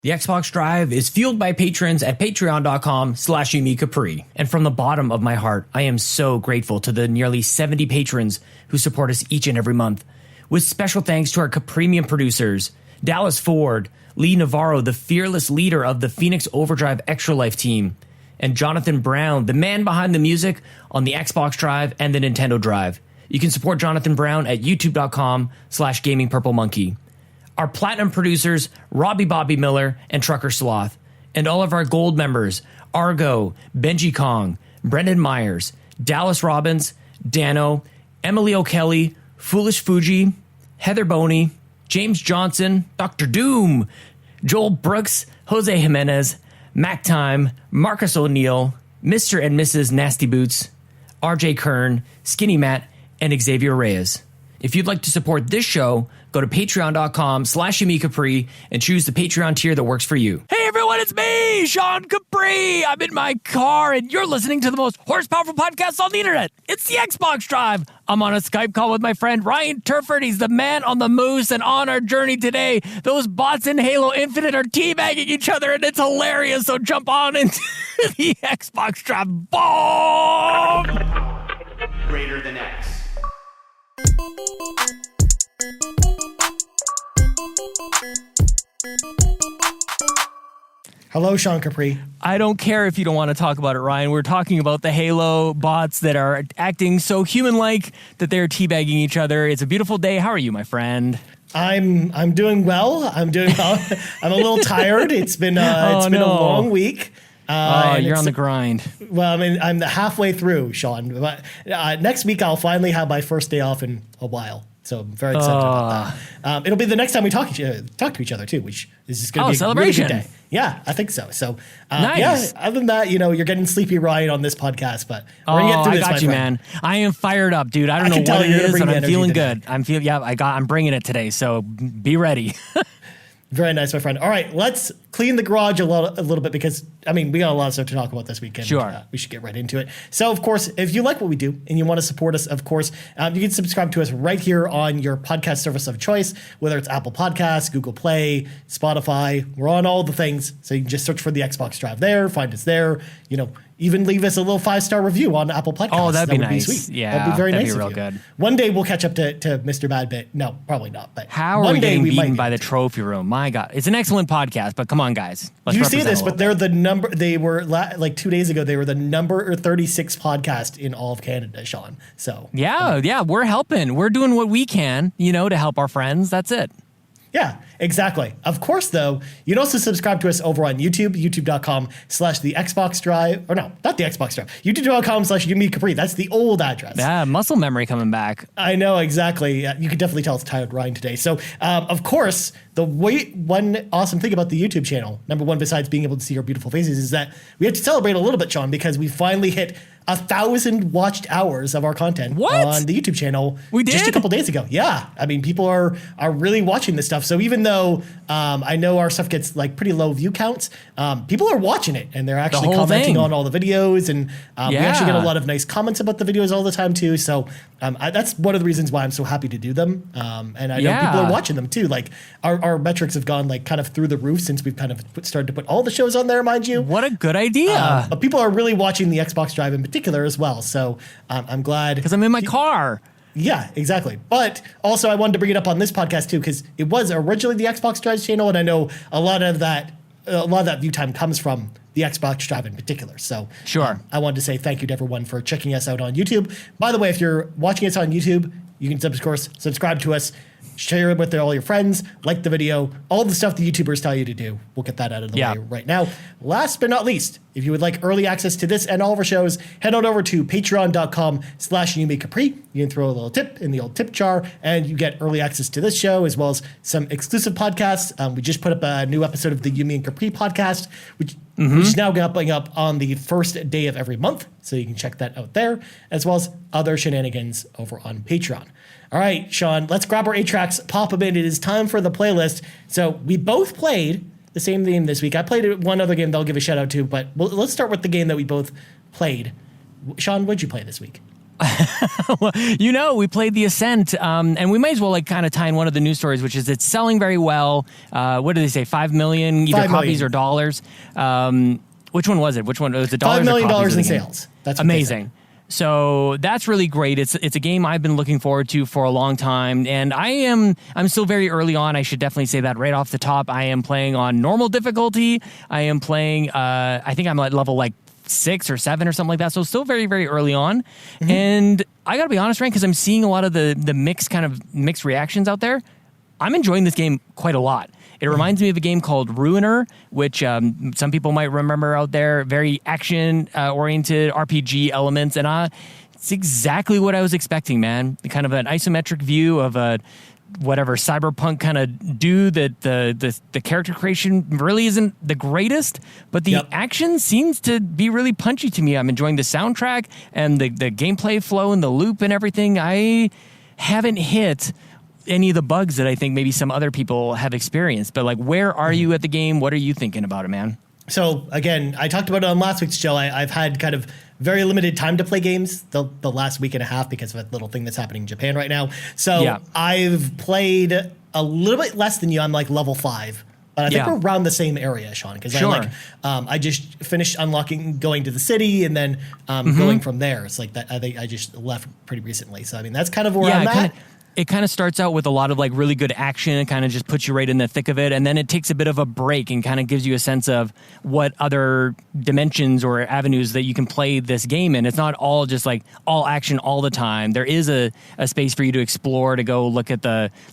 The Xbox Drive is fueled by patrons at patreon.com/YumiCapri. And from the bottom of my heart, I am so grateful to the nearly 70 patrons who support us each and every month. With special thanks to our Capremium producers, Dallas Ford, Lee Navarro, the fearless leader of the Phoenix Overdrive Extra Life team, and Jonathan Brown, the man behind the music on the Xbox Drive and the Nintendo Drive. You can support Jonathan Brown at youtube.com/GamingPurpleMonkey. Our platinum producers, Robbie Bobby Miller and Trucker Sloth, and all of our gold members, Argo, Benji Kong, Brendan Myers, Dallas Robbins, Dano, Emily O'Kelly, Foolish Fuji, Heather Boney, James Johnson, Dr. Doom, Joel Brooks, Jose Jimenez, Mac Time, Marcus O'Neill, Mr. and Mrs. Nasty Boots, RJ Kern, Skinny Matt, and Xavier Reyes. If you'd like to support this show, go to patreon.com/YumiCapri and choose the Patreon tier that works for you. Hey everyone, it's me, Sean Capri. I'm in my car and you're listening to the most horsepowerful podcast on the internet. It's the Xbox Drive. I'm on a Skype call with my friend Ryan Turford. He's the man on the moose, and on our journey today, those bots in Halo Infinite are teabagging each other and it's hilarious. So jump on into the Xbox Drive. Boom! Greater than X. Hello, Sean Capri. I don't care if you don't want to talk about it, Ryan. We're talking about the Halo bots that are acting so human-like that they're teabagging each other. It's a beautiful day. How are you, my friend? I'm doing well. I'm doing well. I'm a little tired. It's been a long week. You're on the grind. Well, I mean, I'm halfway through, Sean. But next week, I'll finally have my first day off in a while. So I'm very excited about that. It'll be the next time we talk to each other, too, which is just going to be a really good day. Yeah, I think so. So, nice. Yeah, other than that, you're getting sleepy, Ryan, on this podcast, but we're going to get through this, I got you, man. I am fired up, dude. I don't know what it is, but I'm feeling good. I'm bringing it today, so be ready. Very nice, my friend. All right, let's clean the garage a little bit because, I mean, we got a lot of stuff to talk about this weekend. Sure. We should get right into it. So, of course, if you like what we do and you want to support us, of course, you can subscribe to us right here on your podcast service of choice, whether it's Apple Podcasts, Google Play, Spotify. We're on all the things. So you can just search for the Xbox Drive there, find us there, even leave us a little 5-star review on Apple Podcasts. Oh, that'd be nice. Sweet. Yeah, that'd be very nice. That'd be real good. One day we'll catch up to Mr. Badbit. No, probably not. But how are we getting beaten by the trophy room? My God, it's an excellent podcast, but come on, guys. You see this, but they're the number. They were like 2 days ago. They were the number 36 podcast in all of Canada, Sean. So yeah, we're helping. We're doing what we can, to help our friends. That's it. Yeah, exactly. Of course, though, you can also subscribe to us over on YouTube, youtube.com/the Xbox Drive. Or no, not the Xbox Drive. youtube.com/YumiCapri. That's the old address. Yeah, muscle memory coming back. I know, exactly. You can definitely tell it's tired Ryan today. So, of course, one awesome thing about the YouTube channel, number one, besides being able to see our beautiful faces, is that we have to celebrate a little bit, Sean, because we finally hit 1,000 watched hours of our content on the YouTube channel. We did? Just a couple days ago. Yeah. I mean, people are really watching this stuff. So even though I know our stuff gets like pretty low view counts, people are watching it and they're actually commenting on all the videos. And we actually get a lot of nice comments about the videos all the time too. So that's one of the reasons why I'm so happy to do them. And I know people are watching them too. Like our metrics have gone like kind of through the roof since we've kind of started to put all the shows on there, mind you. What a good idea. But people are really watching the Xbox Drive in particular as well. So I'm glad. Because I'm in my car. Yeah, exactly. But also I wanted to bring it up on this podcast too, because it was originally the Xbox Drive channel, and I know a lot of that view time comes from the Xbox Drive in particular. So sure. I wanted to say thank you to everyone for checking us out on YouTube. By the way, if you're watching us on YouTube, you can of course subscribe to us, share it with all your friends, like the video, all the stuff the YouTubers tell you to do. We'll get that out of the way right now. Last but not least, if you would like early access to this and all of our shows, head on over to patreon.com/YumiCapri. You can throw a little tip in the old tip jar and you get early access to this show as well as some exclusive podcasts. We just put up a new episode of the Yumi and Capri podcast, which is now going up on the first day of every month. So you can check that out there, as well as other shenanigans over on Patreon. All right, Sean, let's grab our 8-tracks, pop them in. It is time for the playlist. So we both played the same game this week. I played one other game that I'll give a shout out to, but let's start with the game that we both played. Sean, what'd you play this week? We played The Ascent, and we might as well like kind of tie in one of the news stories, which is it's selling very well. What did they say? 5 million, either 5 copies million. or dollars. Which one was it? Which one was it? Dollars $5 million or copies of in the game? sales. That's what they said. Amazing. So that's really great. It's a game I've been looking forward to for a long time, and I'm still very early on. I should definitely say that right off the top. I am playing on normal difficulty. I am playing. I think I'm at level like 6 or 7 or something like that. So still very, very early on. Mm-hmm. And I got to be honest, Ryan, because I'm seeing a lot of the mixed reactions out there. I'm enjoying this game quite a lot. It reminds me of a game called Ruiner, which some people might remember out there. Very action-oriented RPG elements, and it's exactly what I was expecting, man. Kind of an isometric view of a whatever cyberpunk kind of do that the character creation really isn't the greatest, but the action seems to be really punchy to me. I'm enjoying the soundtrack and the gameplay flow and the loop and everything. I haven't hit any of the bugs that I think maybe some other people have experienced, but like, where are you at the game? What are you thinking about it, man? So again, I talked about it on last week's show. I've had kind of very limited time to play games the last week and a half because of a little thing that's happening in Japan right now. So I've played a little bit less than you. I'm like level 5, but I think we're around the same area, Sean, because I just finished unlocking, going to the city, and then going from there. It's like that. I think I just left pretty recently. So I mean, that's kind of where I'm at. It kind of starts out with a lot of like really good action and kind of just puts you right in the thick of it. And then it takes a bit of a break and kind of gives you a sense of what other dimensions or avenues that you can play this game in. It's not all just like all action all the time. There is a space for you to explore, to go look at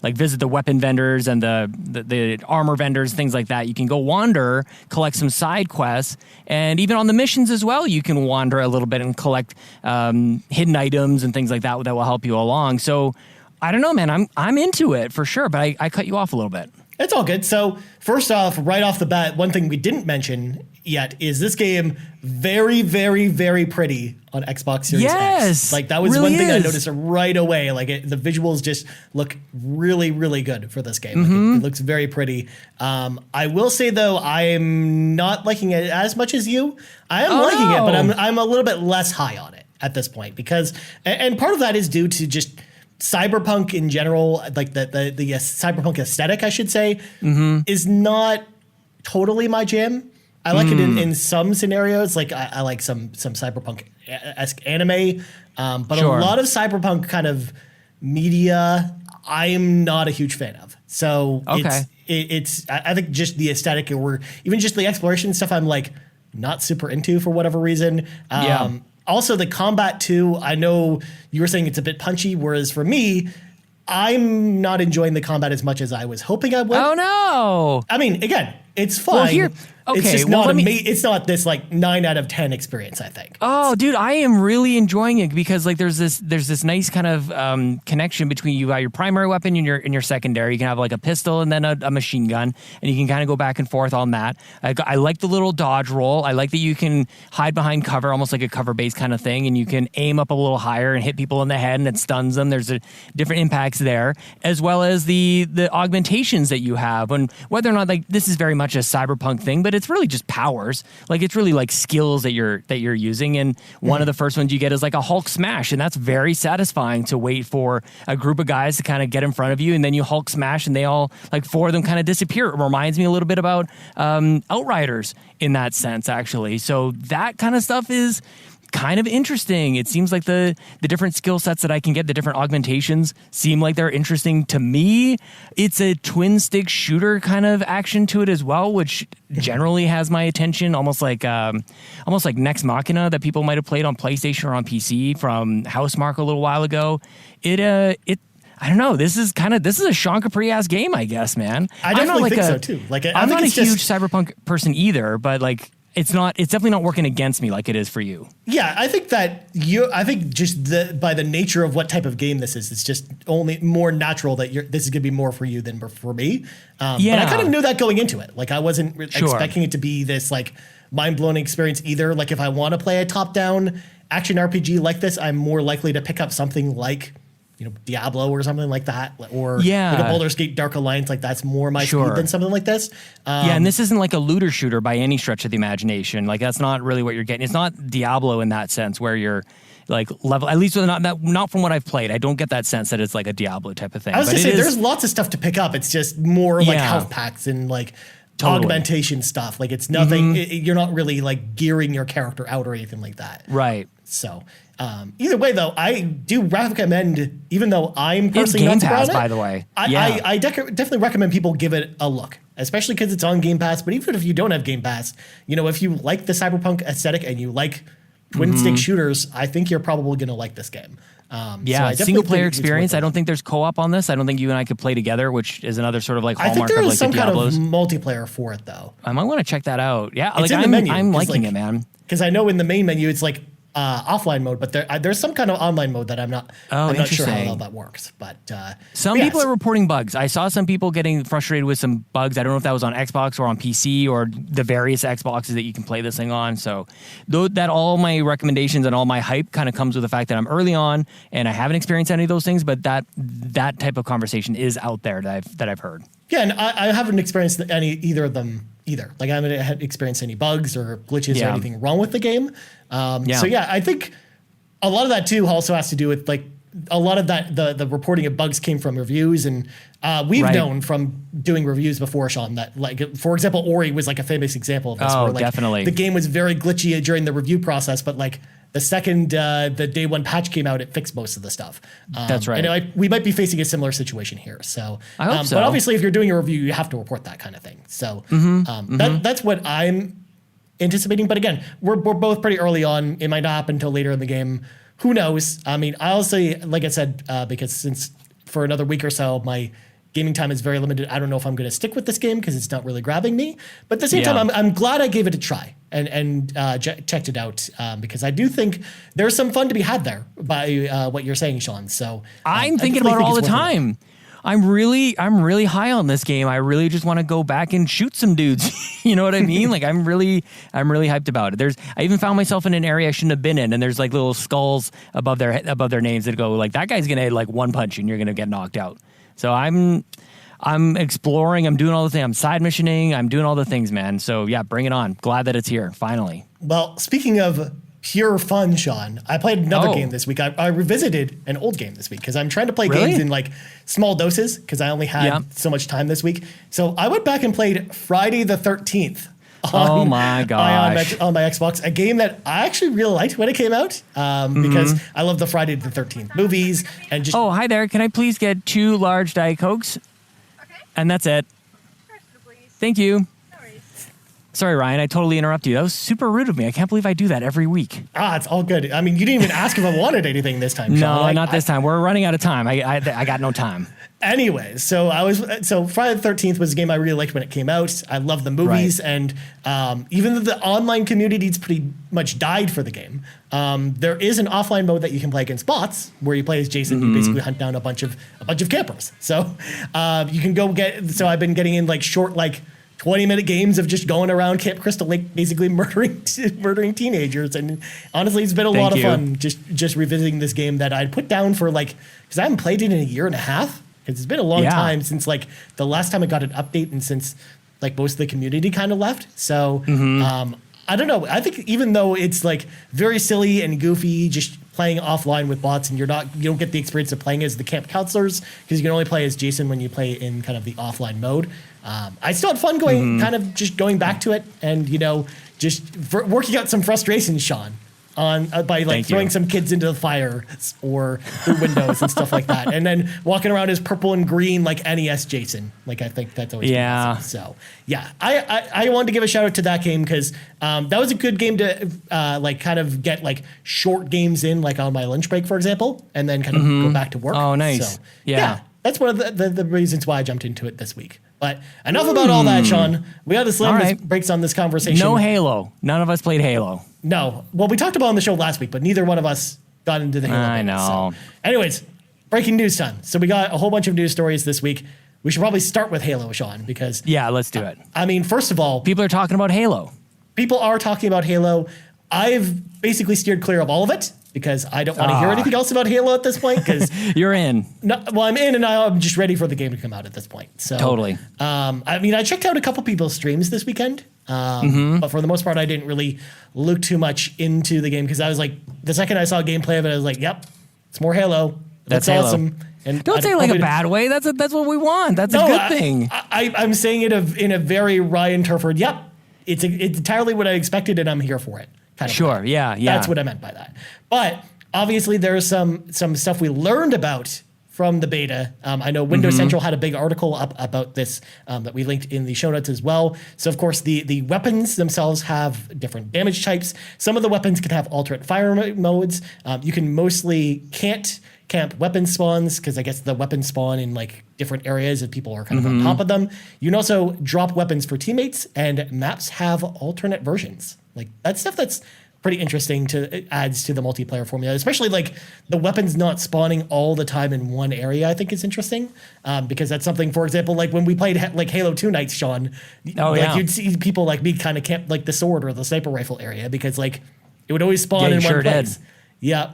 visit the weapon vendors and the armor vendors, things like that. You can go wander, collect some side quests, and even on the missions as well, you can wander a little bit and collect hidden items and things like that will help you along. So I don't know, man. I'm into it for sure, but I cut you off a little bit. It's all good. So first off, right off the bat, one thing we didn't mention yet is this game very, very, very pretty on Xbox Series X. Like that was really one thing I noticed right away. Like the visuals just look really, really good for this game. Like it looks very pretty. I will say though, I am not liking it as much as you. I am liking it, but I'm a little bit less high on it at this point because, and part of that is due to just cyberpunk in general, like the cyberpunk aesthetic, I should say, is not totally my jam. I like it in some scenarios. Like I like some cyberpunk-esque anime, but a lot of cyberpunk kind of media, I'm not a huge fan of. So it's I think just the aesthetic or even just the exploration stuff, I'm like not super into for whatever reason. Also, the combat, too, I know you were saying it's a bit punchy, whereas for me, I'm not enjoying the combat as much as I was hoping I would. Oh, no. I mean, again, it's fine. Well, it's just it's not this like 9 out of 10 experience, I think. Oh, dude, I am really enjoying it because like there's this nice kind of connection between you got your primary weapon and your secondary. You can have like a pistol and then a machine gun, and you can kind of go back and forth on that. I like the little dodge roll. I like that you can hide behind cover, almost like a cover base kind of thing, and you can aim up a little higher and hit people in the head, and it stuns them. There's different impacts there, as well as the augmentations that you have, and whether or not like this is very much a cyberpunk thing, but it's really just powers. Like it's really like skills that you're using. And one of the first ones you get is like a Hulk smash, and that's very satisfying to wait for a group of guys to kind of get in front of you, and then you Hulk smash, and they all like 4 of them kind of disappear. It reminds me a little bit about Outriders in that sense, actually. So that kind of stuff is kind of interesting. It seems like the different skill sets that I can get, the different augmentations seem like they're interesting to me. It's a twin stick shooter kind of action to it as well, which generally has my attention, almost like Nex Machina that people might have played on PlayStation or on PC from Housemarque a little while ago. I don't know. This is a Sean Capri-ass game, I guess, man. I definitely think so too. Like I'm not a huge cyberpunk person either, but like it's definitely not working against me like it is for you. Yeah, I think just by the nature of what type of game this is, it's just only more natural that this is going to be more for you than for me. But I kind of knew that going into it. Like I wasn't expecting it to be this like mind-blowing experience either. Like if I want to play a top-down action RPG like this, I'm more likely to pick up something like Diablo or something like that, or Yeah. like a Baldur's Gate Dark Alliance, like that's more my Sure. speed than something like this. Yeah, and this isn't like a looter shooter by any stretch of the imagination. Like that's not really what you're getting. It's not Diablo in that sense where you're like level. At least not from what I've played. I don't get that sense that it's like a Diablo type of thing. I was But gonna say it is- there's lots of stuff to pick up. It's just more like Yeah. health packs and like Totally. augmentation stuff. Like it's nothing. You're not really like gearing your character out or anything like that. right. So either way, though, I do recommend, even though I'm personally Game not super Pass, on it, by the way. I, Yeah. I definitely recommend people give it a look, especially because it's on Game Pass. But even if you don't have Game Pass, if you like the cyberpunk aesthetic and you like twin stick shooters, I think you're probably going to like this game. So I Yeah, definitely single think player it's worth experience. it. I don't think there's co-op on this. I don't think you and I could play together, which is another sort of like I think hallmark there of is like some the kind of Diablos. multiplayer for it, though. I might want to check that out. Yeah, It's like in the menu, I'm 'cause, liking like, it, man. Because I know in the main menu it's like offline mode, but there's some kind of online mode that I'm not sure how interesting. all that works. But Some yeah, people are reporting bugs. I saw some people getting frustrated with some bugs. I don't know if that was on Xbox or on PC or the various Xboxes that you can play this thing on. So that all my recommendations and all my hype kind of comes with the fact that I'm early on and I haven't experienced any of those things, but that type of conversation is out there that I've heard. Yeah, and I haven't experienced either of them either. Like I haven't experienced any bugs or glitches or Yeah. anything wrong with the game. Yeah. So yeah, I think a lot of that too also has to do with like a lot of that the reporting of bugs came from reviews, and we've Right. known from doing reviews before, Sean, that like for example, Ori was like a famous example of this. Oh, where, like, definitely. The game was very glitchy during the review process, but like the second the day one patch came out, it fixed most of the stuff. That's right. And we might be facing a similar situation here. So, I hope so. But obviously, if you're doing a review, you have to report that kind of thing. So that's what I'm anticipating. But again, we're both pretty early on. It might not happen until later in the game. Who knows? I mean, I'll say, like I said, because since for another week or so, my gaming time is very limited. I don't know if I'm going to stick with this game because it's not really grabbing me. But at the same Yeah. time, I'm glad I gave it a try and checked it out because I do think there's some fun to be had there by what you're saying, Sean. So I'm I thinking definitely about it all the it's worth it. time. I'm really high on this game. I really just want to go back and shoot some dudes. You know what I mean? Like I'm really hyped about it. I even found myself in an area I shouldn't have been in, and there's like little skulls above their names that go like that guy's gonna like one punch and you're gonna get knocked out. So I'm exploring. I'm doing all the things. I'm side missioning. I'm doing all the things, man. So yeah, bring it on. Glad that it's here finally. Well, speaking of pure fun, Sean, I played another Oh. game this week. I revisited an old game this week because I'm trying to play Really? games in like small doses because I only had Yeah. so much time this week. So I went back and played Friday the 13th. Oh my gosh. On my Xbox, a game that I actually really liked when it came out because I love the Friday the 13th movies and just Oh, hi there. Can I please get 2 large Diet Cokes? Okay. And that's it. First, please. Thank you. No worries. Sorry, Ryan. I totally interrupted you. That was super rude of me. I can't believe I do that every week. it's all good. I mean, you didn't even ask if I wanted anything this time, Sean. No, Like, not this time. We're running out of time. I got no time. Anyway, so Friday the 13th was a game I really liked when it came out. I love the movies, and even though the online community's pretty much died for the game, there is an offline mode that you can play against bots where you play as Jason. You basically hunt down a bunch of campers. So you can go get. So I've been getting in like short 20-minute games of just going around Camp Crystal Lake, basically murdering teenagers. And honestly, it's been a lot of you. fun just revisiting this game that I'd put down for because I haven't played it in a year and a half. Because it's been a long Yeah. time since the last time I got an update and since most of the community kind of left. So I don't know. I think even though it's very silly and goofy, just playing offline with bots and you don't get the experience of playing as the camp counselors because you can only play as Jason when you play in kind of the offline mode. I still had fun going back to it and working out some frustrations, Sean, by Thank throwing you. some kids into the fire or through windows and stuff like that, and then walking around as purple and green like NES Jason. I think that's always been Yeah. awesome. So yeah, I wanted to give a shout out to that game because that was a good game to kind of get short games in on my lunch break, for example, and then kind of go back to work. Oh, nice. So, Yeah. that's one of the reasons why I jumped into it this week. But enough about all that, Sean. We got to slam All this right. brakes on this conversation. No Halo. None of us played Halo. No. Well, we talked about it on the show last week, but neither one of us got into the Halo. I bit, know. So. Anyways, breaking news time. So we got a whole bunch of news stories this week. We should probably start with Halo, Sean, because Yeah, let's do it. I mean, first of all, People are talking about Halo. people are talking about Halo. I've basically steered clear of all of it because I don't want to hear anything else about Halo at this point. Because you're in. I'm in, and I'm just ready for the game to come out at this point. So totally. I mean, I checked out a couple people's streams this weekend, but for the most part, I didn't really look too much into the game because I was like, the second I saw gameplay of it, I was like, yep, it's more Halo. That's Halo. Awesome. And don't say like a bad way. That's what we want. That's a good thing. I'm saying it in a very Ryan Turford. Yep, it's entirely what I expected, and I'm here for it. Kind of sure. way. Yeah. That's what I meant by that. But obviously, there's some stuff we learned about from the beta. I know Windows Central had a big article up about this that we linked in the show notes as well. So of course, the weapons themselves have different damage types. Some of the weapons can have alternate fire modes. You can mostly can't camp weapon spawns because I guess the weapons spawn in like different areas and people are kind of on top of them. You can also drop weapons for teammates, and maps have alternate versions. Like that's stuff that's pretty interesting it adds to the multiplayer formula, especially like the weapons not spawning all the time in one area. I think is interesting because that's something, for example, like when we played like Halo 2 nights, Sean, you'd see people like me kind of camp like the sword or the sniper rifle area because like it would always spawn in one place. Yeah.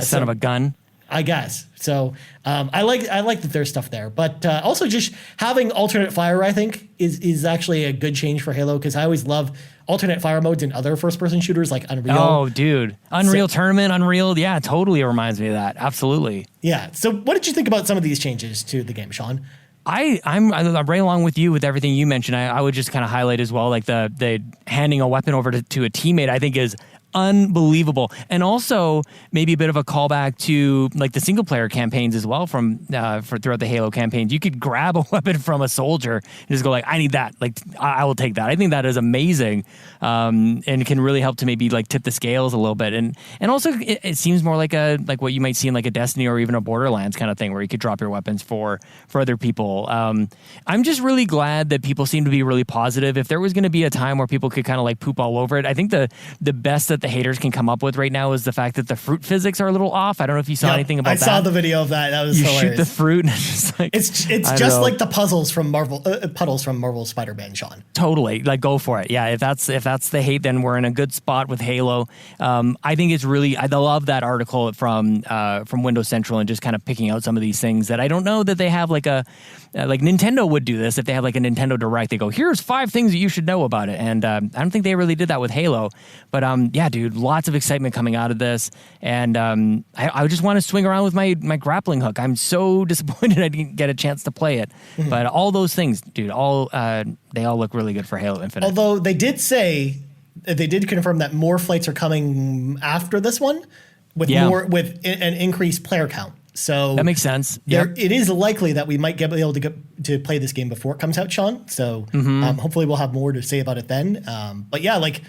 Son of a gun. I guess. So I like that there's stuff there, but also just having alternate fire, I think, is actually a good change for Halo because I always love alternate fire modes in other first-person shooters like Unreal. Oh, dude. Unreal Tournament, Unreal. Yeah, totally reminds me of that. Absolutely. Yeah. So what did you think about some of these changes to the game, Sean? I'm right along with you with everything you mentioned. I would just kind of highlight as well, like the handing a weapon over to a teammate, I think is unbelievable. And also maybe a bit of a callback to like the single player campaigns as well from for throughout the Halo campaigns. You could grab a weapon from a soldier and just go like, I need that. Like I will take that. I think that is amazing. And it can really help to maybe like tip the scales a little bit. And also it seems more like what you might see in like a Destiny or even a Borderlands kind of thing where you could drop your weapons for other people. I'm just really glad that people seem to be really positive. If there was going to be a time where people could kind of like poop all over it, I think the best that the haters can come up with right now is the fact that the fruit physics are a little off. I don't know if you saw anything about that. I saw the video of that. That was hilarious. You shoot the fruit and it's just like it's just like the puzzles from Marvel puddles from Marvel Spider-Man, Sean. Totally. Like go for it. Yeah, if that's the hate, then we're in a good spot with Halo. I think it's really I love that article from Windows Central and just kind of picking out some of these things that I don't know that they have like like Nintendo would do this if they have like a Nintendo Direct. They go, here's 5 things that you should know about it. And I don't think they really did that with Halo. But yeah, dude, lots of excitement coming out of this. And I just want to swing around with my grappling hook. I'm so disappointed I didn't get a chance to play it. Mm-hmm. But all those things, dude, they all look really good for Halo Infinite. Although they did confirm that more flights are coming after this one with an increased player count. So that makes sense. Yep. It is likely that we might be able to play this game before it comes out, Sean. So hopefully we'll have more to say about it then. But yeah, like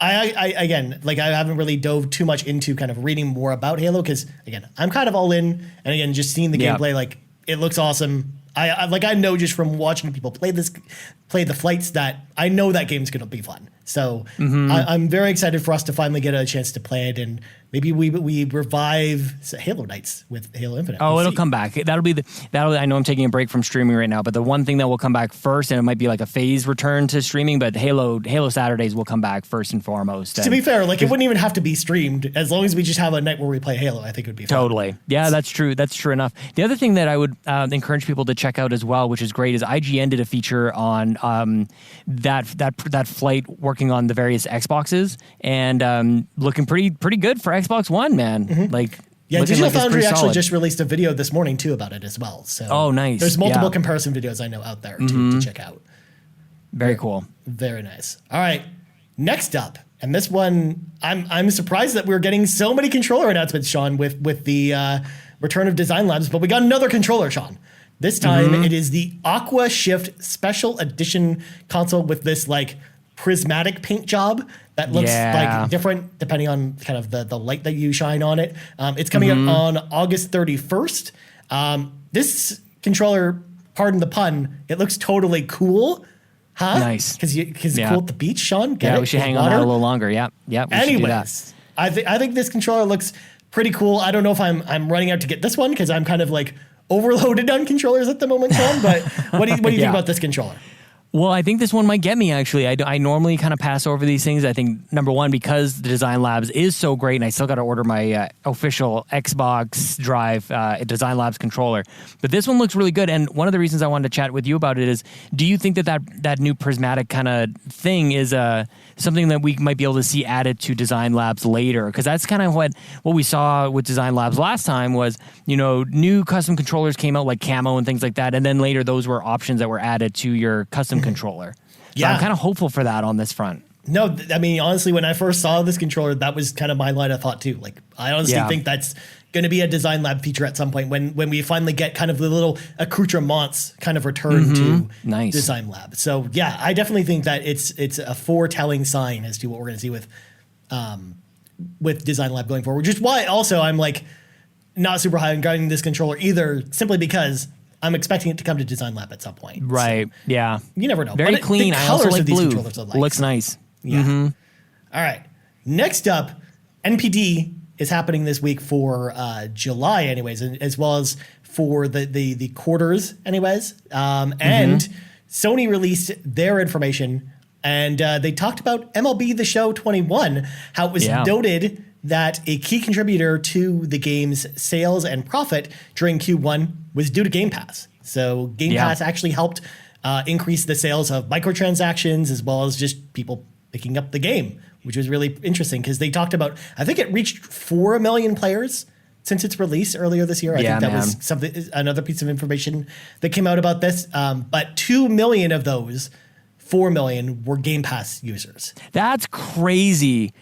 I haven't really dove too much into kind of reading more about Halo because again, I'm kind of all in, and again, just seeing the gameplay, like it looks awesome. I know just from watching people play the flights that I know that game's going to be fun. So I'm very excited for us to finally get a chance to play it, and maybe we revive Halo Nights with Halo Infinite. Oh, it'll come back. I know I'm taking a break from streaming right now, but the one thing that will come back first, and it might be like a phase return to streaming, but Halo Saturdays will come back first and foremost. To be fair, like it wouldn't even have to be streamed as long as we just have a night where we play Halo. I think it would be fun. Totally. Yeah, that's true. That's true enough. The other thing that I would encourage people to check out as well, which is great, is IGN did a feature on that flight working on the various Xboxes and looking pretty good for Xbox One, man. Mm-hmm. Like, yeah, Digital Foundry actually just released a video this morning too about it as well. So nice. There's multiple comparison videos I know out there to check out. Very cool. Very nice. All right, next up, and this one I'm surprised that we're getting so many controller announcements, Sean, with the return of Design Labs, but we got another controller, Sean. This time it is the Aqua Shift Special Edition console with this like prismatic paint job that looks like different depending on kind of the light that you shine on it. It's coming out on August 31st. This controller, pardon the pun, it looks totally cool. Huh? Nice. Because it's cool at the beach, Sean. We should hang on that a little longer. Yep. Anyways, I think this controller looks pretty cool. I don't know if I'm running out to get this one because I'm kind of like overloaded on controllers at the moment, Sean. But what do you think about this controller? Well, I think this one might get me, actually. I normally kind of pass over these things. I think, number one, because the Design Labs is so great, and I still got to order my official Xbox Drive Design Labs controller. But this one looks really good, and one of the reasons I wanted to chat with you about it is, do you think that new prismatic kind of thing is something that we might be able to see added to Design Labs later? Because that's kind of what we saw with Design Labs last time was, new custom controllers came out like Camo and things like that, and then later those were options that were added to your custom controller. So I'm kind of hopeful for that on this front. No, I mean, honestly, when I first saw this controller, that was kind of my line of thought too. Like, I honestly think that's going to be a Design Lab feature at some point when we finally get kind of the little accoutrements kind of return to Design Lab. So yeah, I definitely think that it's a foretelling sign as to what we're going to see with Design Lab going forward, which is why also I'm like not super high on guarding this controller either, simply because I'm expecting it to come to Design Lab at some point. Right. So yeah. You never know. Very clean. I also like blue. Looks nice. Yeah. All right. Next up, NPD is happening this week for July, anyways, and as well as for the quarters, anyways. And Sony released their information, and they talked about MLB The Show 21, how it was noted that a key contributor to the game's sales and profit during Q1 was due to Game Pass. So Game Pass actually helped increase the sales of microtransactions as well as just people picking up the game, which was really interesting because they talked about, I think it reached 4 million players since its release earlier this year. I think that was another piece of information that came out about this. But 2 million of those 4 million were Game Pass users. That's crazy.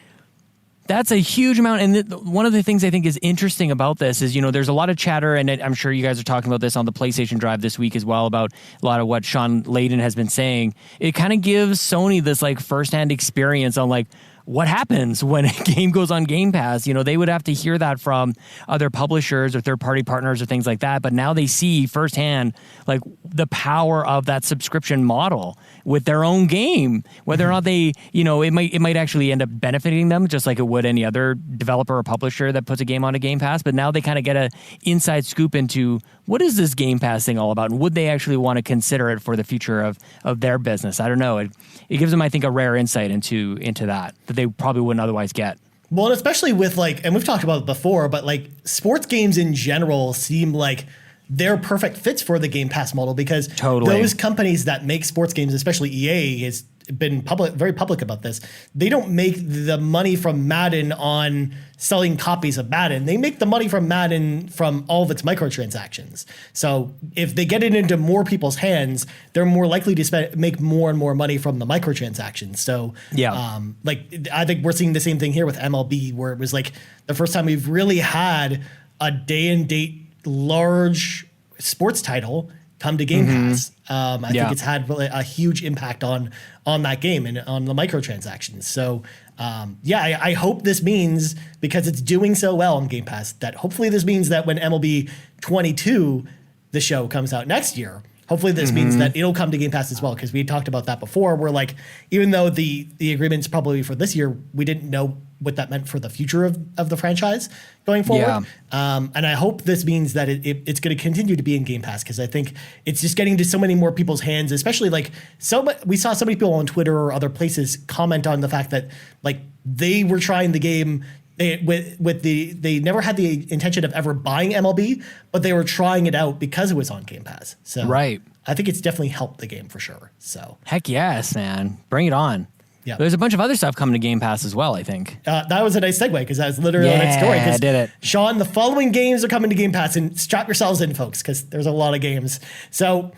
That's a huge amount. And one of the things I think is interesting about this is, there's a lot of chatter, and I'm sure you guys are talking about this on the PlayStation Drive this week as well, about a lot of what Sean Layden has been saying. It kind of gives Sony this like firsthand experience on like what happens when a game goes on Game Pass. They would have to hear that from other publishers or third-party partners or things like that. But now they see firsthand like the power of that subscription model with their own game, whether or not they, it might actually end up benefiting them just like it would any other developer or publisher that puts a game on a Game Pass. But now they kind of get a inside scoop into what is this Game Pass thing all about, and would they actually want to consider it for the future of their business? I don't know. It gives them, I think, a rare insight into that they probably wouldn't otherwise get. Well, and especially with and we've talked about it before, but like sports games in general seem like they're perfect fits for the Game Pass model because those companies that make sports games, especially EA, has been very public about this. They don't make the money from Madden on selling copies of Madden. They make the money from Madden from all of its microtransactions. So if they get it into more people's hands, they're more likely to make more and more money from the microtransactions. So I think we're seeing the same thing here with MLB, where it was like the first time we've really had a day and date large sports title come to Game Pass. I think it's had really a huge impact on that game and on the microtransactions. So I hope this means, because it's doing so well on Game Pass, that hopefully this means that when MLB 22, the show, comes out next year, hopefully this means that it'll come to Game Pass as well, because we had talked about that before. We're like, even though the agreement's probably for this year, we didn't know what that meant for the future of the franchise going forward. And I hope this means that it's going to continue to be in Game Pass, because I think it's just getting to so many more people's hands, especially we saw so many people on Twitter or other places comment on the fact that like they were trying the game they never had the intention of ever buying MLB, but they were trying it out because it was on Game Pass. So I think it's definitely helped the game for sure. So heck yes, man, bring it on. Yeah, there's a bunch of other stuff coming to Game Pass as well, I think. That was a nice segue, because that was literally the next story. I did it. Sean, the following games are coming to Game Pass, and strap yourselves in, folks, because there's a lot of games. So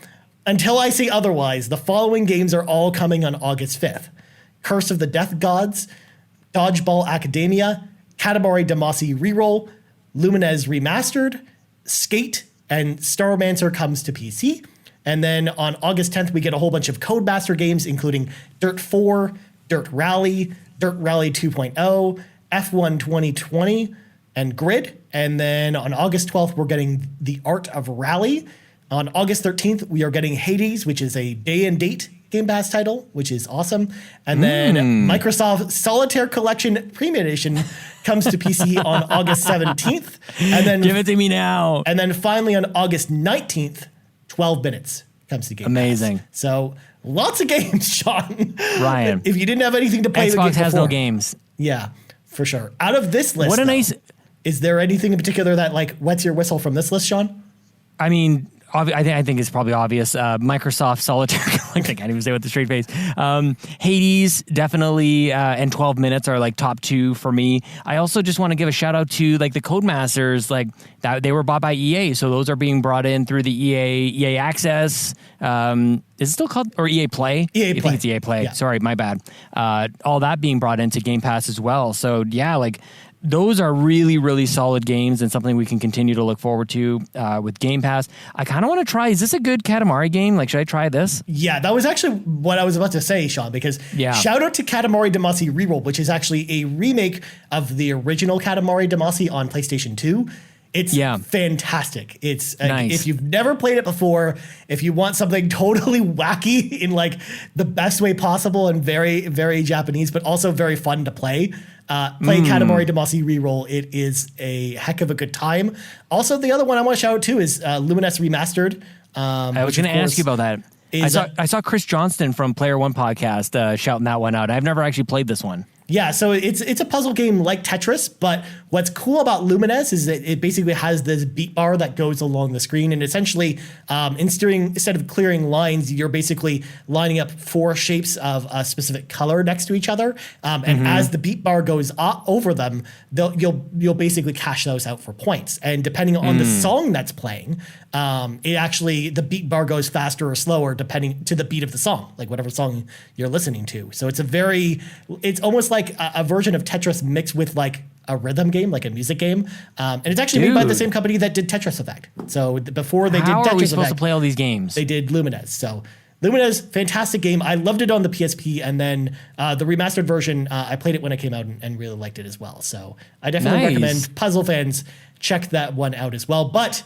until I say otherwise, the following games are all coming on August 5th. Curse of the Death Gods, Dodgeball Academia, Katamari Damacy Reroll, Lumines Remastered, Skate, and Starmancer comes to PC. And then on August 10th, we get a whole bunch of Codemaster games, including Dirt 4, Dirt Rally 2.0, F1 2020, and Grid. And then on August 12th, we're getting The Art of Rally. On August 13th, we are getting Hades, which is a day and date Game Pass title, which is awesome. And then Microsoft Solitaire Collection Premium Edition comes to PC on August 17th. And then give it to me now. And then finally on August 19th, 12 Minutes comes to Game Pass. Amazing. So lots of games, Sean. Ryan. If you didn't have anything to play, Xbox has no before. games. Yeah, for sure. Out of this list, What a nice. is there anything in particular that like wets your whistle from this list, Sean? I mean, I think it's probably obvious. Microsoft Solitaire. I can't even say with the straight face. Hades definitely, and 12 Minutes are like top 2 for me. I also just want to give a shout out to like the Codemasters, like that they were bought by EA, so those are being brought in through the EA Access. Is it still called or EA Play? EA I Play. think it's EA Play. Yeah. Sorry, my bad. All that being brought into Game Pass as well. So yeah, like. Those are really, really solid games and something we can continue to look forward to with Game Pass. I kind of want to try, is this a good Katamari game? Like, should I try this? Yeah, that was actually what I was about to say, Sean, because shout out to Katamari Damacy Reroll, which is actually a remake of the original Katamari Damacy on PlayStation 2. It's fantastic. It's nice. If you've never played it before, if you want something totally wacky in like the best way possible and very, very Japanese, but also very fun to play, play Katamari Damacy Reroll. It is a heck of a good time. Also, the other one I want to shout out to is Lumines Remastered. I was going to ask you about that. I saw Chris Johnston from Player One podcast shouting that one out. I've never actually played this one. Yeah, so it's a puzzle game like Tetris, but what's cool about Lumines is that it basically has this beat bar that goes along the screen, and essentially, instead of clearing lines, you're basically lining up 4 shapes of a specific color next to each other, and as the beat bar goes over them, you'll basically cash those out for points, and depending on the song that's playing, the beat bar goes faster or slower depending to the beat of the song, like whatever song you're listening to. So it's almost like a version of Tetris mixed with like a rhythm game, like a music game. And it's actually made by the same company that did Tetris Effect. So before they did Tetris Effect. How are we supposed to play all these games? They did Lumines. So Lumines, fantastic game. I loved it on the PSP, and then the remastered version, I played it when it came out and really liked it as well. So I definitely recommend puzzle fans check that one out as well. But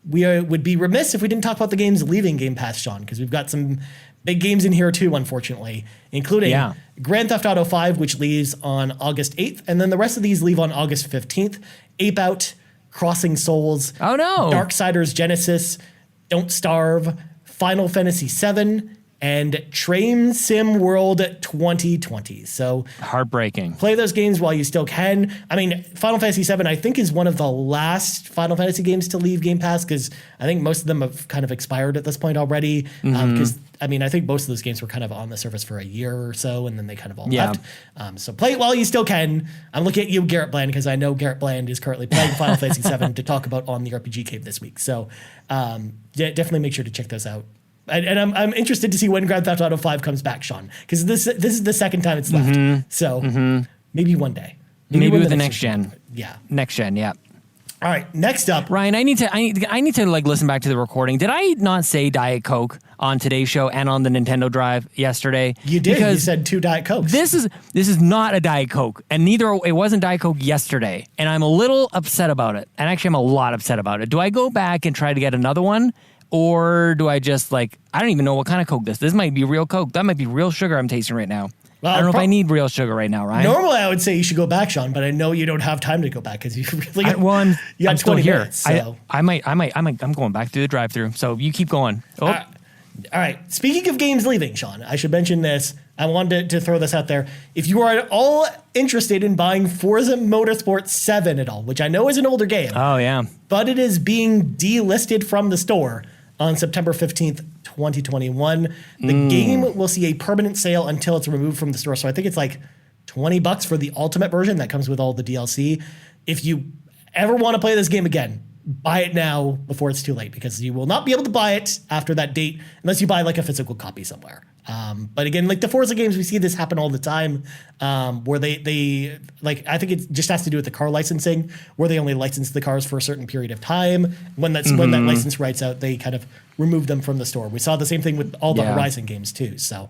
we would be remiss if we didn't talk about the games leaving Game Pass, Sean, because we've got some big games in here too, unfortunately, including Grand Theft Auto 5, which leaves on August 8th, and then the rest of these leave on August 15th. Ape Out, Crossing Souls, Darksiders Genesis, Don't Starve, Final Fantasy VII, and Train Sim World 2020. So heartbreaking. Play those games while you still can. I mean, Final Fantasy VII, I think, is one of the last Final Fantasy games to leave Game Pass, because I think most of them have kind of expired at this point already. Because I think most of those games were kind of on the service for a year or so, and then they kind of all left. So play it while you still can. I'm looking at you, Garrett Bland, because I know Garrett Bland is currently playing Final Fantasy VII to talk about on the RPG Cave this week. So definitely make sure to check those out. And I'm interested to see when Grand Theft Auto 5 comes back, Sean, because this is the second time it's left. So maybe one day. Maybe with the next gen. Yeah. Next gen, yeah. All right, next up. Ryan, I need to like listen back to the recording. Did I not say Diet Coke on today's show and on the Nintendo Drive yesterday? You did. Because you said 2 Diet Cokes. This is not a Diet Coke, and it wasn't Diet Coke yesterday, and I'm a little upset about it. And actually, I'm a lot upset about it. Do I go back and try to get another one? Or do I just I don't even know what kind of Coke this might be real Coke. That might be real sugar I'm tasting right now. Well, I don't know if I need real sugar right now, Ryan. Normally, I would say you should go back, Sean, but I know you don't have time to go back because you really I'm still here. Minutes, so. I'm going back through the drive-through. So you keep going. All right. Speaking of games leaving, Sean, I should mention this. I wanted to throw this out there. If you are at all interested in buying Forza Motorsport 7 at all, which I know is an older game. Oh, yeah. But it is being delisted from the store on September 15th, 2021. The game will see a permanent sale until it's removed from the store. So I think it's like $20 for the ultimate version that comes with all the DLC. If you ever want to play this game again, buy it now before it's too late, because you will not be able to buy it after that date unless you buy like a physical copy somewhere. But again, like the Forza games, we see this happen all the time, where they I think it just has to do with the car licensing, where they only license the cars for a certain period of time. When that license rights out, they kind of remove them from the store. We saw the same thing with all the Horizon games too. So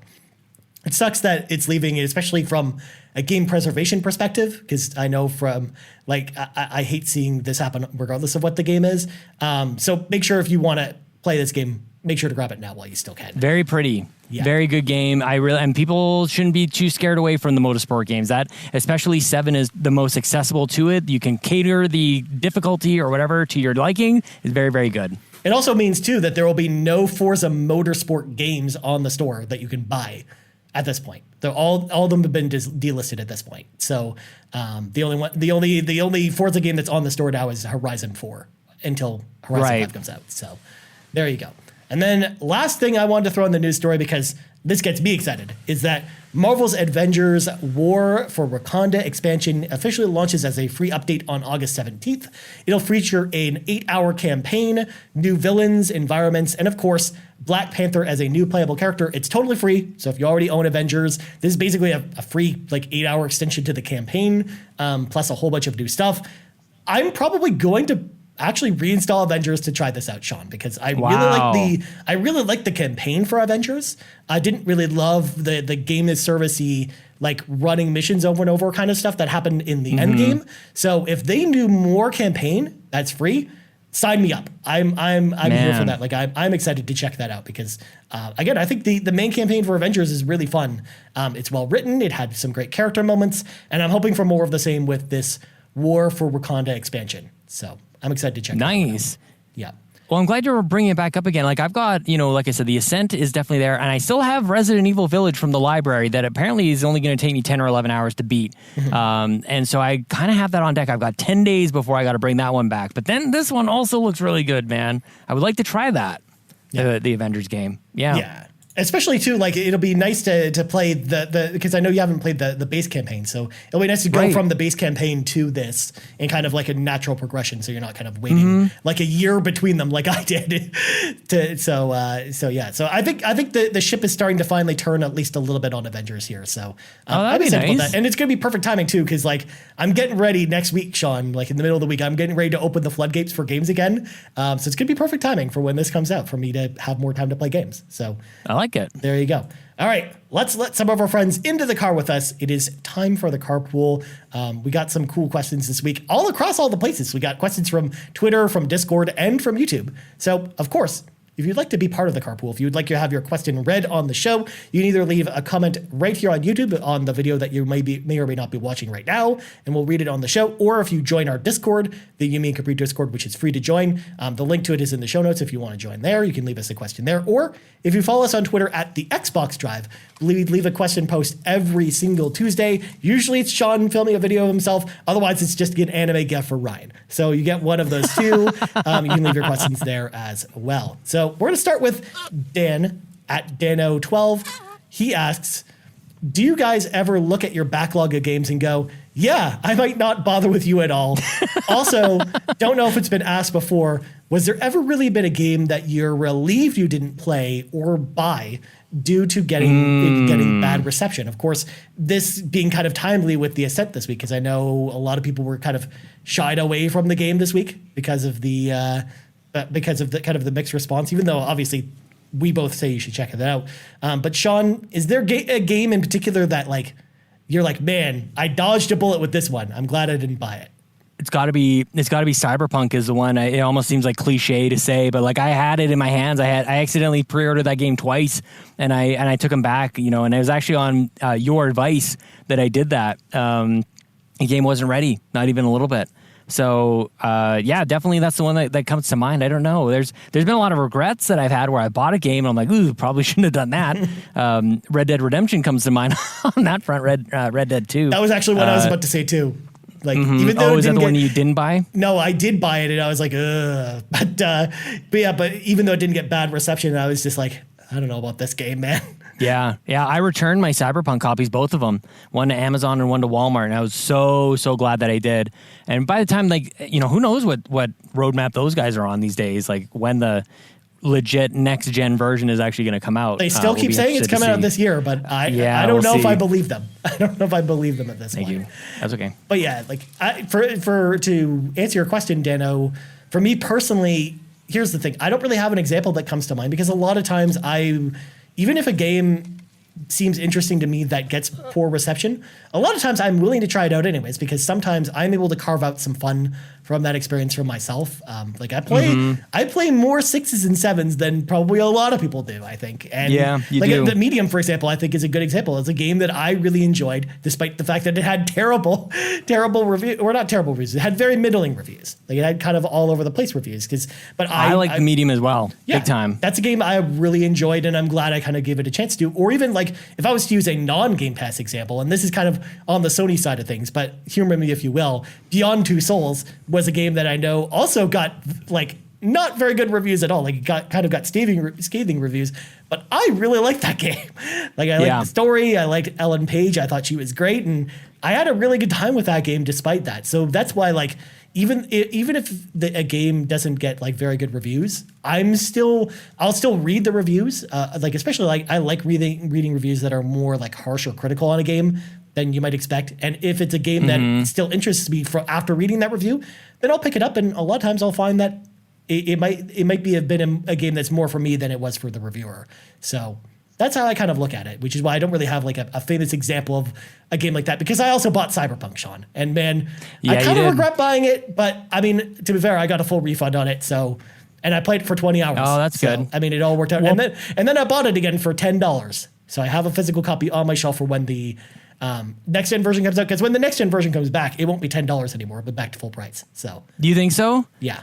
it sucks that it's leaving, especially from a game preservation perspective, because I know from I hate seeing this happen regardless of what the game is. So make sure if you want to play this game, make sure to grab it now while you still can. Very pretty. Yeah. Very good game. And people shouldn't be too scared away from the motorsport games. That, especially 7, is the most accessible to it. You can cater the difficulty or whatever to your liking. It's very, very good. It also means too that there will be no Forza Motorsport games on the store that you can buy at this point. They're all of them have been delisted at this point. So the only Forza game that's on the store now is Horizon 4 until Horizon 5 comes out. So there you go. And then last thing I wanted to throw in the news story, because this gets me excited, is that Marvel's Avengers War for Wakanda expansion officially launches as a free update on August 17th. It'll feature an 8-hour campaign, new villains, environments, and of course, Black Panther as a new playable character. It's totally free, so if you already own Avengers, this is basically a free 8-hour extension to the campaign, plus a whole bunch of new stuff. I'm probably going to actually reinstall Avengers to try this out, Sean, because I really like the campaign for Avengers. I didn't really love the game as servicey, running missions over and over kind of stuff that happened in the end game. So if they do more campaign that's free, sign me up. I'm here for that. I'm excited to check that out because again, I think the main campaign for Avengers is really fun. It's well written. It had some great character moments, and I'm hoping for more of the same with this War for Wakanda expansion. So I'm excited to check it out. Nice. Yeah. Well, I'm glad you're bringing it back up again. I've got, like I said, the Ascent is definitely there, and I still have Resident Evil Village from the library that apparently is only going to take me 10 or 11 hours to beat. And so I kind of have that on deck. I've got 10 days before I got to bring that one back. But then this one also looks really good, man. I would like to try that, the Avengers game. Yeah. Especially too, it'll be nice to play the because I know you haven't played the base campaign, so it'll be nice to go from the base campaign to this in kind of like a natural progression, so you're not kind of waiting a year between them like I did. So I think the ship is starting to finally turn at least a little bit on Avengers here. So I'm excited about that, and it's gonna be perfect timing too, because I'm getting ready next week, Sean. In the middle of the week, I'm getting ready to open the floodgates for games again. So it's gonna be perfect timing for when this comes out for me to have more time to play games. So I like it. There you go. All right, let's let some of our friends into the car with us. It is time for the carpool. We got some cool questions this week all across all the places. We got questions from Twitter, from Discord, and from YouTube. So, of course, if you'd like to be part of the carpool, if you'd like to have your question read on the show, you can either leave a comment right here on YouTube on the video that you may or may not be watching right now, and we'll read it on the show. Or if you join our Discord, the Yumi and Capri Discord, which is free to join, the link to it is in the show notes. If you want to join there, you can leave us a question there. Or if you follow us on Twitter at the Xbox Drive, we leave a question post every single Tuesday. Usually it's Sean filming a video of himself. Otherwise, it's just an anime gif for Ryan. So you get one of those two. You can leave your questions there as well. So we're going to start with Dan at Dano12. He asks, do you guys ever look at your backlog of games and go, yeah, I might not bother with you at all? Also, don't know if it's been asked before, was there ever really been a game that you're relieved you didn't play or buy due to getting bad reception? Of course, this being kind of timely with the Ascent this week, because I know a lot of people were kind of shied away from the game this week because of the kind of the mixed response, even though obviously we both say you should check it out. But Sean, is there a game in particular that you're like, man, I dodged a bullet with this one. I'm glad I didn't buy it. It's got to be Cyberpunk is the one. It almost seems like cliche to say, but I had it in my hands. I accidentally pre-ordered that game twice, and I took them back. And it was actually on your advice that I did that. The game wasn't ready, not even a little bit. So definitely that's the one that comes to mind. I don't know. There's been a lot of regrets that I've had where I bought a game and I'm like, ooh, probably shouldn't have done that. Red Dead Redemption comes to mind on that front. Red Dead 2. That was actually what I was about to say too. Even though is that the one you didn't buy? No, I did buy it, and I was like, ugh. But even though it didn't get bad reception, I was just like, I don't know about this game, man. Yeah. I returned my Cyberpunk copies, both of them, one to Amazon and one to Walmart, and I was so glad that I did. And by the time, who knows what roadmap those guys are on these days? When the legit next gen version is actually going to come out. They still keep saying it's coming out this year, but I don't know if I believe them. I don't know if I believe them at this point. Thank you. That's okay. But yeah, to answer your question, Dano, for me personally, here's the thing. I don't really have an example that comes to mind because a lot of times even if a game seems interesting to me that gets poor reception, a lot of times I'm willing to try it out anyways, because sometimes I'm able to carve out some fun from that experience for myself. Like I play more 6s and 7s than probably a lot of people do, I think. And Yeah, you like do. The Medium, for example, I think is a good example. It's a game that I really enjoyed, despite the fact that it had terrible review, or not terrible reviews. It had very middling reviews. Like it had kind of all over the place reviews. But I like the Medium as well, yeah, big time. That's a game I really enjoyed, and I'm glad I kind of gave it a chance to. Or even like if I was to use a non-Game Pass example, and this is kind of on the Sony side of things, but humor me if you will, Beyond Two Souls was a game that I know also got like not very good reviews at all. Like it got scathing reviews, but I really liked that game. Like I liked the story. I liked Ellen Page. I thought she was great, and I had a really good time with that game despite that. So that's why like even if a game doesn't get like very good reviews, I'll still read the reviews. Like especially like I like reading reviews that are more like harsh or critical on a game than you might expect. And if it's a game that still interests me after reading that review, then I'll pick it up. And a lot of times I'll find that it might be a game that's more for me than it was for the reviewer. So that's how I kind of look at it, which is why I don't really have like a famous example of a game like that, because I also bought Cyberpunk, Sean. And man, I kind of regret buying it, but I mean, to be fair, I got a full refund on it. So, and I played it for 20 hours. Oh, that's good. I mean, it all worked out. Well, and then I bought it again for $10. So I have a physical copy on my shelf for when the next gen version comes out, because when the next gen version comes back, it won't be $10 anymore, but back to full price. So Do you think so? yeah.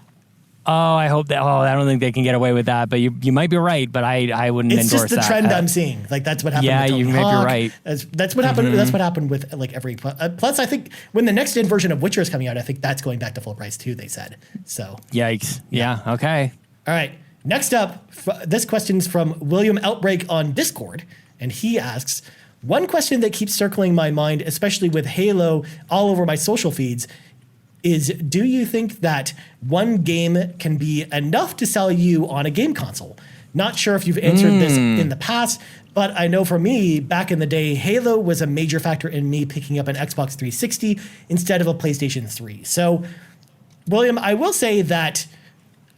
Oh, I hope that. Oh, I don't think they can get away with that. But you might be right. But I wouldn't endorse that. It's just the trend I'm seeing. Like that's what happened. Yeah, with Tony you might be Hawk. right. That's what happened. That's what happened with like every. Plus, I think when the next gen version of Witcher is coming out, I think that's going back to full price too. They said so. Yikes! Yeah. Okay. All right. Next up, this question's from William Outbreak on Discord, and he asks, one question that keeps circling my mind, especially with Halo all over my social feeds, is do you think that one game can be enough to sell you on a game console? Not sure if you've answered this in the past, but I know for me, back in the day, Halo was a major factor in me picking up an Xbox 360 instead of a PlayStation 3. So, William, I will say that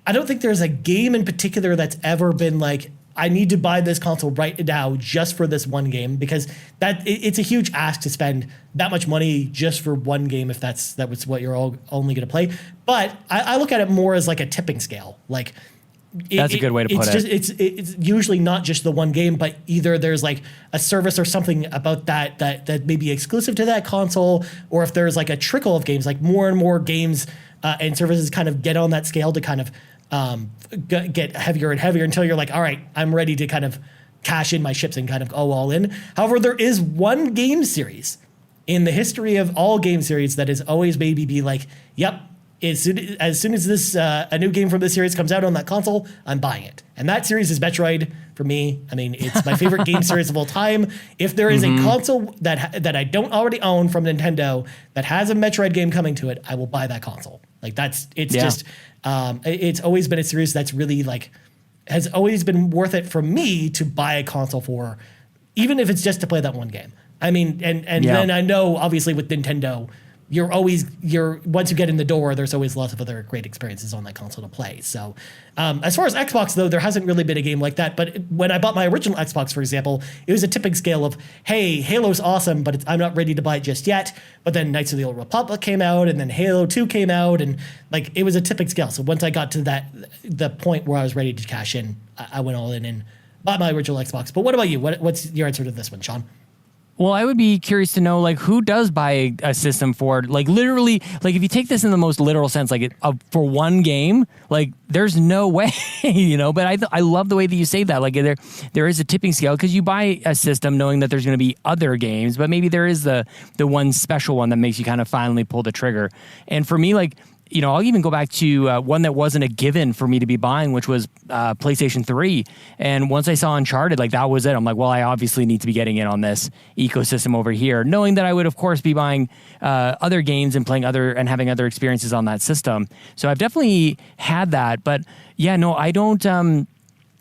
I don't think there's a game in particular that's ever been like, I need to buy this console right now just for this one game, because it's a huge ask to spend that much money just for one game if that was what you're only going to play. But I look at it more as like a tipping scale. Like that's a good way to put it. It's usually not just the one game, but either there's like a service or something about that may be exclusive to that console, or if there's like a trickle of games, like more and more games and services kind of get on that scale to kind of get heavier and heavier until you're like, all right, I'm ready to kind of cash in my chips and kind of go all in. However, there is one game series in the history of all game series that has always made me be like, yep, as soon as this a new game from this series comes out on that console, I'm buying it. And that series is Metroid for me. I mean, it's my favorite game series of all time. If there is a console that I don't already own from Nintendo that has a Metroid game coming to it, I will buy that console. Like it's always been a series that's really like has always been worth it for me to buy a console for, even if it's just to play that one game. I mean, and then I know obviously with Nintendo, once you get in the door, there's always lots of other great experiences on that console to play. So as far as Xbox though, there hasn't really been a game like that. But when I bought my original Xbox, for example, it was a tipping scale of, hey, Halo's awesome, but I'm not ready to buy it just yet. But then Knights of the Old Republic came out, and then Halo 2 came out, and like it was a tipping scale. So once I got to the point where I was ready to cash in, I went all in and bought my original Xbox. But what about you? What's your answer to this one, Sean? Well, I would be curious to know, like, who does buy a system for, like, literally, like, if you take this in the most literal sense, like, for one game, like, there's no way, but I love the way that you say that. Like, there is a tipping scale, because you buy a system knowing that there's going to be other games, but maybe there is the one special one that makes you kind of finally pull the trigger. And for me, like, I'll even go back to one that wasn't a given for me to be buying, which was PlayStation 3. And once I saw Uncharted, like that was it. I'm like, well, I obviously need to be getting in on this ecosystem over here, knowing that I would, of course, be buying other games and playing and having other experiences on that system. So I've definitely had that. But yeah, no, I don't.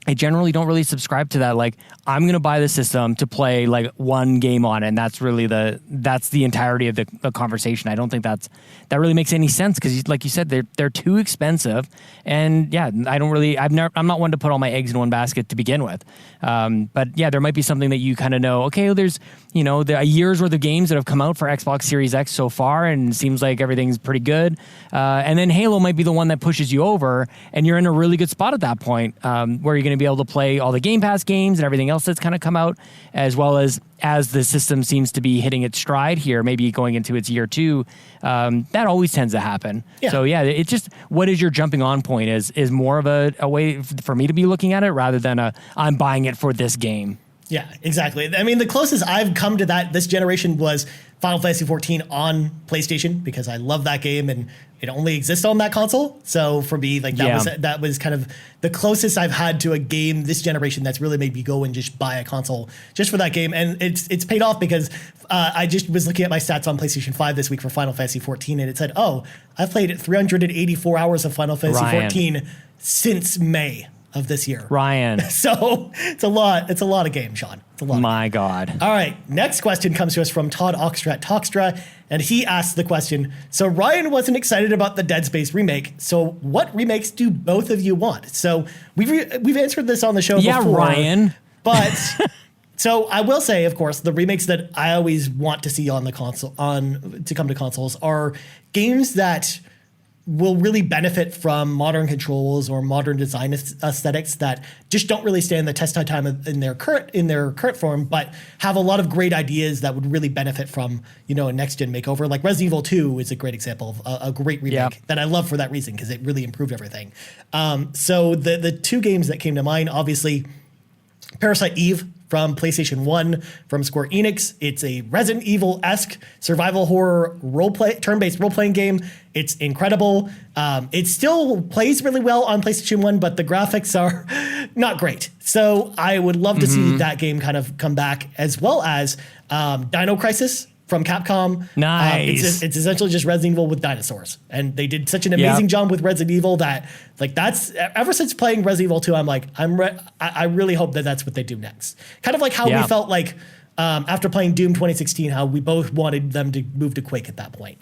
I generally don't really subscribe to that. Like, I'm going to buy the system to play like one game on it, and that's really that's the entirety of the conversation. I don't think that really makes any sense because, like you said, they're too expensive, and yeah, I'm not one to put all my eggs in one basket to begin with. But yeah, there might be something that you kind of know. Okay, well, there's a year's worth of games that have come out for Xbox Series X so far, and it seems like everything's pretty good. And then Halo might be the one that pushes you over, and you're in a really good spot at that point, where you're going to be able to play all the Game Pass games and everything else that's kind of come out, as well as the system seems to be hitting its stride here, maybe going into its year 2. That always tends to happen. Yeah. So yeah, it's just, what is your jumping on point is more of a way for me to be looking at it rather than I'm buying it for this game. Yeah, exactly. I mean, the closest I've come to that this generation was Final Fantasy XIV on PlayStation, because I love that game and it only exists on that console. So for me, like that was kind of the closest I've had to a game this generation that's really made me go and just buy a console just for that game. And it's paid off because I just was looking at my stats on PlayStation 5 this week for Final Fantasy XIV, and it said, oh, I've played 384 hours of Final Fantasy XIV since May of this year. Ryan. So it's a lot. It's a lot of games, Sean. It's a lot. My God. All right. Next question comes to us from Todd Oxtra at Toxtra, and he asks the question: so Ryan wasn't excited about the Dead Space remake. So what remakes do both of you want? So we've answered this on the show before. Yeah, Ryan. But so I will say, of course, the remakes that I always want to see on the console to come to consoles are games that will really benefit from modern controls or modern design aesthetics that just don't really stand the test of time in their current form, but have a lot of great ideas that would really benefit from, a next gen makeover. Like Resident Evil 2 is a great example of a great remake that I love for that reason, because it really improved everything. So the two games that came to mind, obviously, Parasite Eve from PlayStation 1 from Square Enix. It's a Resident Evil-esque survival horror turn-based role-playing game. It's incredible. It still plays really well on PlayStation 1, but the graphics are not great. So I would love to see that game kind of come back, as well as Dino Crisis from Capcom. Nice. It's essentially just Resident Evil with dinosaurs. And they did such an amazing job with Resident Evil that, like, that's, ever since playing Resident Evil 2, I'm like, I really hope that that's what they do next. Kind of like how we felt like after playing Doom 2016, how we both wanted them to move to Quake at that point,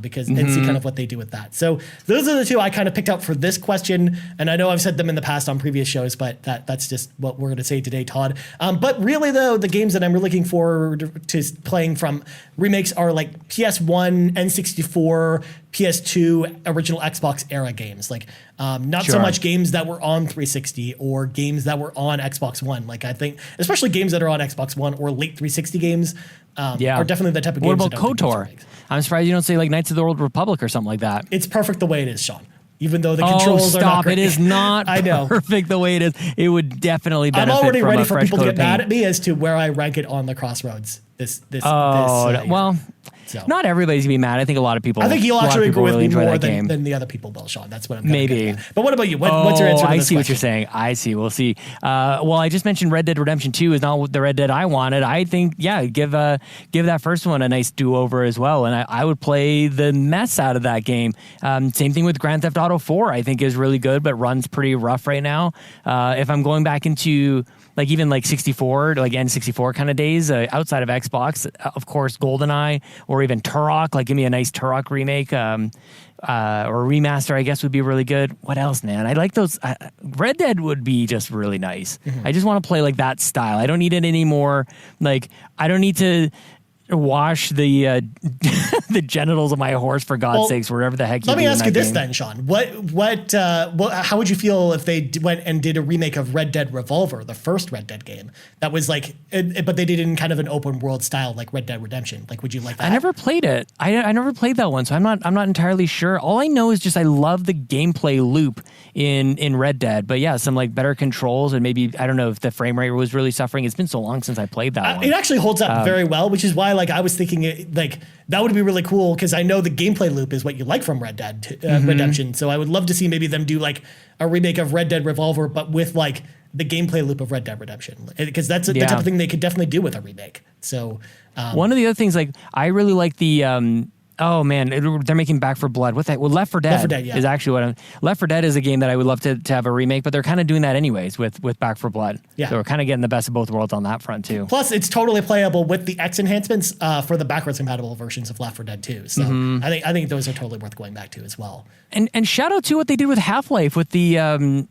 because and see kind of what they do with that. So those are the two I kind of picked out for this question, and I know I've said them in the past on previous shows, but that's just what we're going to say today, Todd. But really, though, the games that I'm looking forward to playing from remakes are like PS1, N64, PS2, original Xbox era games. Like not so much games that were on 360 or games that were on Xbox One. Like, I think especially games that are on Xbox One or late 360 games are definitely the type of games. What about KOTOR? I'm surprised you don't say like Knights of the Old Republic or something like that. It's perfect the way it is, Sean. Even though the controls are not great. It is not perfect the way it is. It would definitely benefit from a fresh coat of paint. I'm already ready for people to get mad at me as to where I rank it on the Crossroads. So. Not everybody's gonna be mad. I think a lot of people. I think you'll actually agree with me more than the other people will, Sean. That's what I'm maybe. But what about you? What's your answer to this I see question? what you're saying. I see. We'll see. Well, I just mentioned Red Dead Redemption 2 is not the Red Dead I wanted. I think, give that first one a nice do-over as well. And I would play the mess out of that game. Same thing with Grand Theft Auto 4. I think is really good, but runs pretty rough right now. If I'm going back into like even like 64, like N64 kind of days, outside of Xbox, of course, GoldenEye or even Turok, like give me a nice Turok remake or remaster, I guess would be really good. What else, man? I like those. Red Dead would be just really nice. Mm-hmm. I just want to play like that style. I don't need it anymore. Like, I don't need to wash the the genitals of my horse, for God's sakes, wherever the heck you. Let me ask you this then, Sean. How would you feel if they went and did a remake of Red Dead Revolver, the first Red Dead game? That was like, but they did it in kind of an open world style, like Red Dead Redemption. Like, would you like that? I never played it. I never played that one, so I'm not entirely sure. All I know is just I love the gameplay loop in Red Dead. But yeah, some like better controls, and maybe I don't know if the frame rate was really suffering. It's been so long since I played that one. It actually holds up very well, which is why I was thinking that would be really cool, because I know the gameplay loop is what you like from Red Dead Redemption. So I would love to see maybe them do like a remake of Red Dead Revolver, but with like the gameplay loop of Red Dead Redemption, because that's the type of thing they could definitely do with a remake. So one of the other things, like I really like the Oh man, they're making Back 4 Blood. Left 4 Dead, Left 4 Dead, yeah. is actually what Left 4 Dead is a game that I would love to have a remake, but they're kind of doing that anyways with Back 4 Blood. Yeah. So we're kind of getting the best of both worlds on that front too. Plus, it's totally playable with the X enhancements for the backwards compatible versions of Left 4 Dead 2. So I think those are totally worth going back to as well. And shout out to what they did with Half-Life with the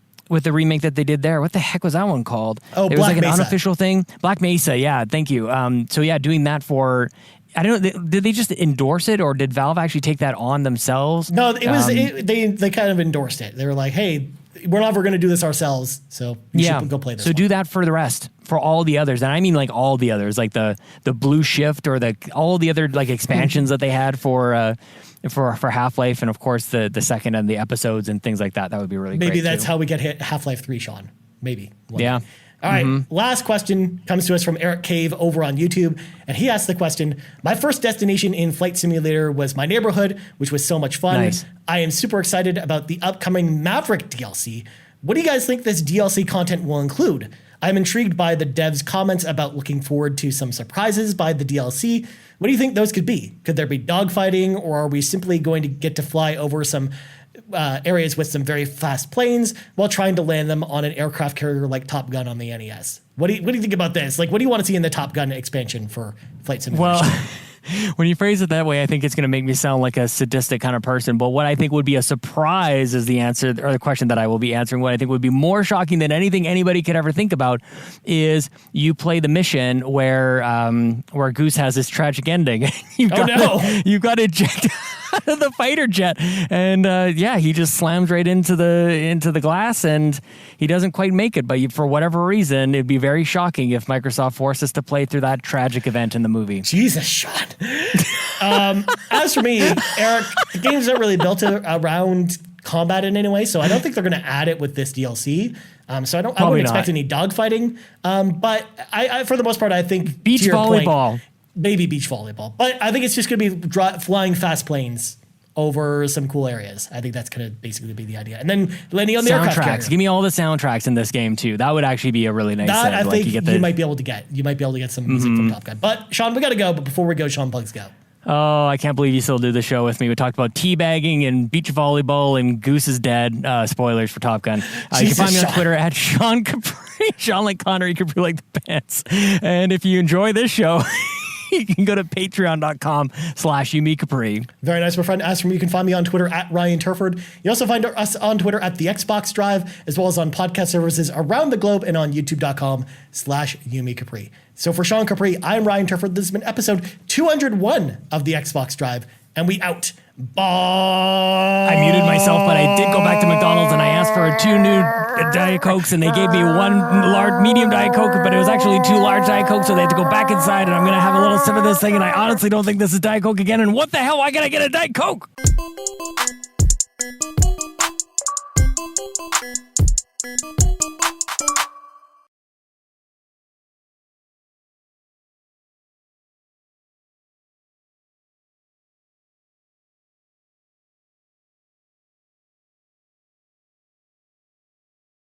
remake that they did there. What the heck was that one called? Oh, it was Black like an Mesa. unofficial thing. Black Mesa, yeah, thank you. So yeah, doing that for, I don't know, did they just endorse it or did Valve actually take that on themselves? No, it was they kind of endorsed it. They were like, hey, we're never going to do this ourselves, so you should go play this. So do that for the rest, for all the others, and I mean like all the others, like the Blue Shift or all the other like expansions that they had for Half-Life, and of course the second and the episodes and things like that. That would be really great. Maybe that's how we get Half-Life 3, Sean. Maybe. Yeah. All right, last question comes to us from Eric Cave over on YouTube, and he asked the question, my first destination in Flight Simulator was my neighborhood, which was so much fun. Nice. I am super excited about the upcoming Maverick DLC. What do you guys think this DLC content will include? I'm intrigued by the devs' comments about looking forward to some surprises by the DLC. What do you think those could be? Could there be dogfighting, or are we simply going to get to fly over some areas with some very fast planes while trying to land them on an aircraft carrier like Top Gun on the NES? What do you think about this? Like, what do you want to see in the Top Gun expansion for Flight Simulator? Well, when you phrase it that way, I think it's going to make me sound like a sadistic kind of person. But what I think would be a surprise is the answer, or the question that I will be answering. What I think would be more shocking than anything anybody could ever think about is you play the mission where Goose has this tragic ending. You've got ejected out of the fighter jet, and he just slams right into the glass, and he doesn't quite make it. But for whatever reason, it'd be very shocking if Microsoft forced us to play through that tragic event in the movie. Jesus, Sean. As for me, Eric, the game's not really built around combat in any way, so I don't think they're going to add it with this DLC. So I wouldn't expect any dogfighting. But I, for the most part, I think beach volleyball. Maybe beach volleyball. But I think it's just going to be flying fast planes over some cool areas. I think that's going to basically be the idea. And then landing on the aircraft carrier. Give me all the soundtracks in this game too. That would actually be a really nice that I think you might be able to get. You might be able to get some music from Top Gun. But Sean, we got to go. But before we go, Sean Plugs go. Oh, I can't believe you still do the show with me. We talked about teabagging and beach volleyball and Goose is dead. Spoilers for Top Gun. You can find me on Twitter at Sean Capri. Sean like Connor, Capri like the pants. And if you enjoy this show, you can go to patreon.com/YumiCapri. Very nice, my friend. As for me, you can find me on Twitter at Ryan Turford. You also find us on Twitter at the Xbox Drive, as well as on podcast services around the globe and on youtube.com/YumiCapri. So for Sean Capri, I'm Ryan Turford. This has been episode 201 of the Xbox Drive, and we out. Bye. I muted myself, but I did go back to McDonald's and I asked for 2 new Diet Cokes, and they gave me 1 large, medium Diet Coke, but it was actually 2 large Diet Cokes, so they had to go back inside, and I'm going to have a little sip of this thing, and I honestly don't think this is Diet Coke again, and what the hell, why can't I get a Diet Coke?